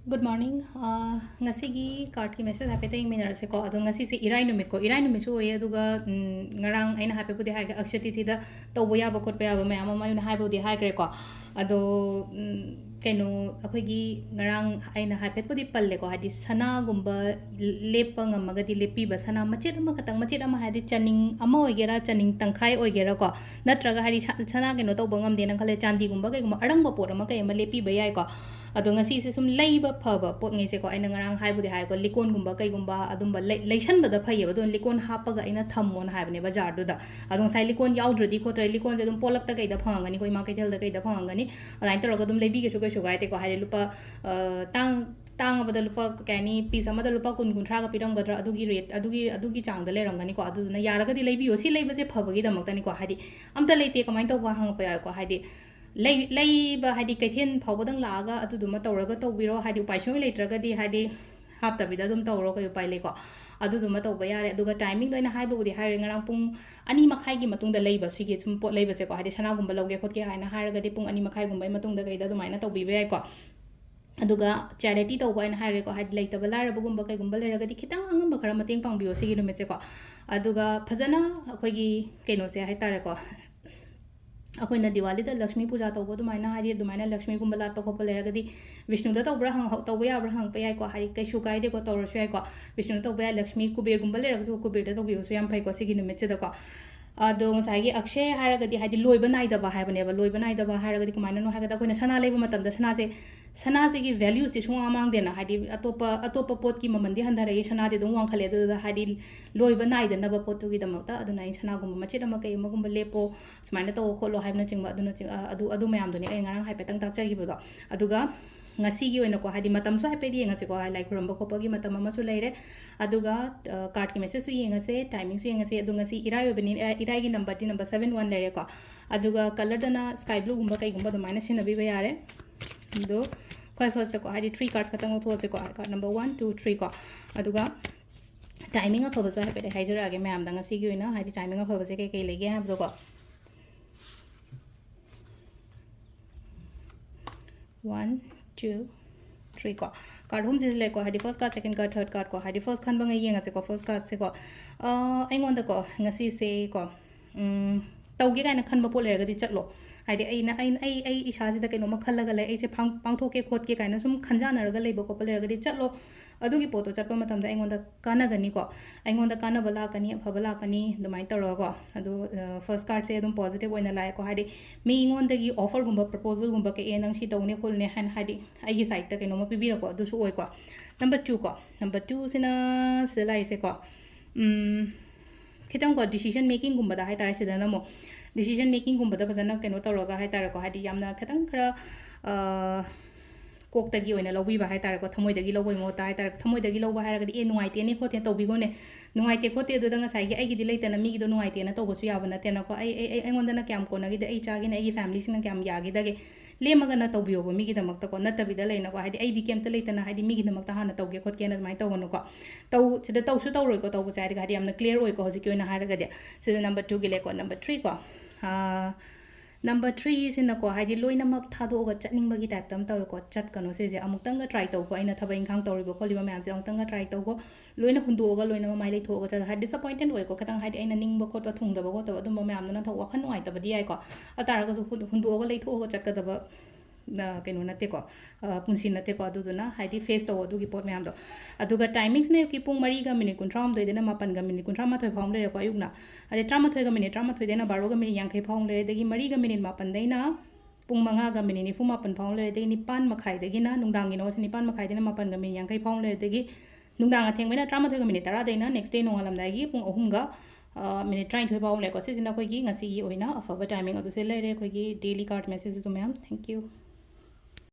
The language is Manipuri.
Good morning. Ngasigi card ki message hape te email se ko ado ngasi se irai numit ko irai numit chu ye aduga ngarang aina hape pudi ha akshati thi da to bo ya ba khot pa ya ba mayam ma yun ha budi ha kre ko ado keno akhoi gi ngarang aina hape pudi palle ko hadi sana gumba lepa ngamaga di lepi ba sana machet ama katang machet ama hadi chaning ama oigera chaning tangkhai oigera ko natraga hadi sana keno to bangam de nang khale chandi gumba kai gumba arang ba por ama kai ama lepi ba yai ko ado ngasi se sum leiba phaba pot ngai se ko aina ngarang hai budi hai ko likon gumba kai gumba adumba leisan bada phai ba don likon hapa ga aina thammon hai bane bazar du da ado sai likon yaudrodi ko trai likon se dum polak ta kai da phangani ko market hel da kai da phangani alain to ga dum leibi ge su ga su ga te ko hai lupa tang tang abada lupa kani piece amada lupa kun kun thra ga piram gadra adugi rate adugi chang da le ramgani ko adu na yara ga di leibi yo si leiba se phaba gi da mak ta ni ko hadi amta leite kamain to ba hang pa ya ko hadi leiba hadi kaithen phawbadang laaga aduduma tawraga tawbiro hadi upai shoi leitragadi hadi haptabida dum tawro ko upai le ko aduduma tawba yare aduga timing doina haiba budi haire ngarang pung ani makhai gi matungda leiba sigi sum pot leiba se ko hadi sana gumba loge khotke haina haragadi pung ani makhai gumba matungda gaida dumaina tawbibe ai ko aduga charity tawba ina haire ko hadi leitaba lara bugumba kai gumba leragadi khitang angamba khara mateng pangbiyo sigi numit se ko aduga phajana akhoi keno se hai tare ko अखोइना Diwali Lakshmi पूजा तब अदुमाइना हादि अदुमाइना लक्ष्मी गुंबा लाटपा खोपा लेरगदि विष्णु तौब्रा हंग तौबा याब्रा हंग पे याइको हादि कैसु काइदे को तौरसु याइको विष्णु तौबा याइ लक्ष्मी कुबेर गुंबा लेरगसु कुबेर तौबिबसु याम फैको सिगि नुमित सेदको अदो ngsaigi akshay haragadi hadi loiba naidaba haibane ba loiba naidaba haragadi kamaina no hagada koina sana leiba matamda sana se gi values ti sunga amang dena hadi atopa pot ki mamandi handare sana de dong wang khale do hadi loiba naida na ba pot tu gi damakta aduna in sana gumba mache dama kai magumba lepo sumaina to kholo haibna chingba aduna ching adu mayam do ni ai ngarang hai petang tak chagi bodo aduga ngasi gi oina ko hadi matam so hape di ngasi ko like rumba ko pagi matam ama su leire aduga card ki message su yengase timing su yengase adu ngasi irai obani irai gi number ti number 71 leire ko aduga color dana sky blue gumba kai gumba do minus hin abi ba yare do koi first ko hadi 3 cards katang tho se ko card number 1 2 3 ko aduga timing of so hape haijara age mayam da ngasi gi oina hadi timing of se kai kai lege ha ko 1 2 3 ko card home se le ko hadi first card second card third card ko hadi first khan bang yenga se ko first card se ko ai ngon da ko ngasi se ko tauge kai na khan ba pole ga di chatlo hadi ai isa si da kai no ma khalla ga le ai se pang tho ke khot ke kai na sum khanja na ga le ba ko pole ga di chatlo adugi poto chatpa matam da ai ngon da kana gani ko ai ngon da kana bala kani afaba kani dumai taro ko adu first card se dum positive oina la ko hadi mi ngon da gi offer gumba proposal gumba ke enang si tawne khulne han hadi ai gi site ta kai no ma pibira ko adu su oi ko number 2 ko number 2 sina se lai se ko khitang ko decision making gumba da hai tar se da na mo decision making gumba da bajana keno taro ga hai tar ko hadi yamna khitang khara कोक्तगी ओइना लौबीबा हाय तारे को थमोइदगी लौबोय मो ताय तारे थमोइदगी लौबा हायरगदि ए नुंगाइते ने खोते तौबिगोने नुंगाइते खोते दुदा ngसाइगी आइगिदि लेतना मीगिदो नुंगाइते ना तौबसु याबा नतेना को ai आइगोंदना क्याम कोनागिदि ai चागिने ai फैमिली सिंग क्याम यागिदगे लेमगना तौबियोबो मीगी दमक्ता को नतबिदा लेना को हाइदि आइदि केमता लेतना हाइदि मीगी दमक्ता हाना तौगे खोतकेना दमाइ तौगनो को तौ सिदा तौसु तौरोय को तौबसा हाइदि हाइदि यामना क्लियर ओय को हजिकि ओइना हायरगदि सिदा नंबर 2 गिले को नंबर 3 को number 3 sina ko haji loina mak thado ga chatning bagi type tam taw ko chat kano se je amuk tang ga try taw ko aina thaba ingkhang tawri bo ko liba mayam se amuk tang ga try taw ko loina hundo ga loina mai lai tho ga cha had disappointed oy ko katang hadi aina ning ba ko to thung da ba ko to dum mayam na thaw wakhan nuai ta ba di ai ko atara ga su hundo ga lai tho ga chat ka da ba na keno nate ko punsi nate ko adu na haidi face to adu gi pot mayam do aduga timings ne ki pung mari ga minute kuntram do dena mapan ga minute kuntram ma thoi phom le ko ayuk na ade trama thoi ga minute trama thoi dena baro ga minute yang khai phom le degi mari ga minute mapan deina pung manga ga minute ni fu mapan phom le degi nipan makhai degi na nungdang gi no nipan makhai dena mapan ga minute yang khai phom le degi nungdang a theng mena trama thoi ga minute tara deina next day no alam dai gi pung ahum ga minute trying thoi phom le ko se sina koi gi ngasi gi oina afaba timing adu se le re koi gi daily card messages so ma'am thank you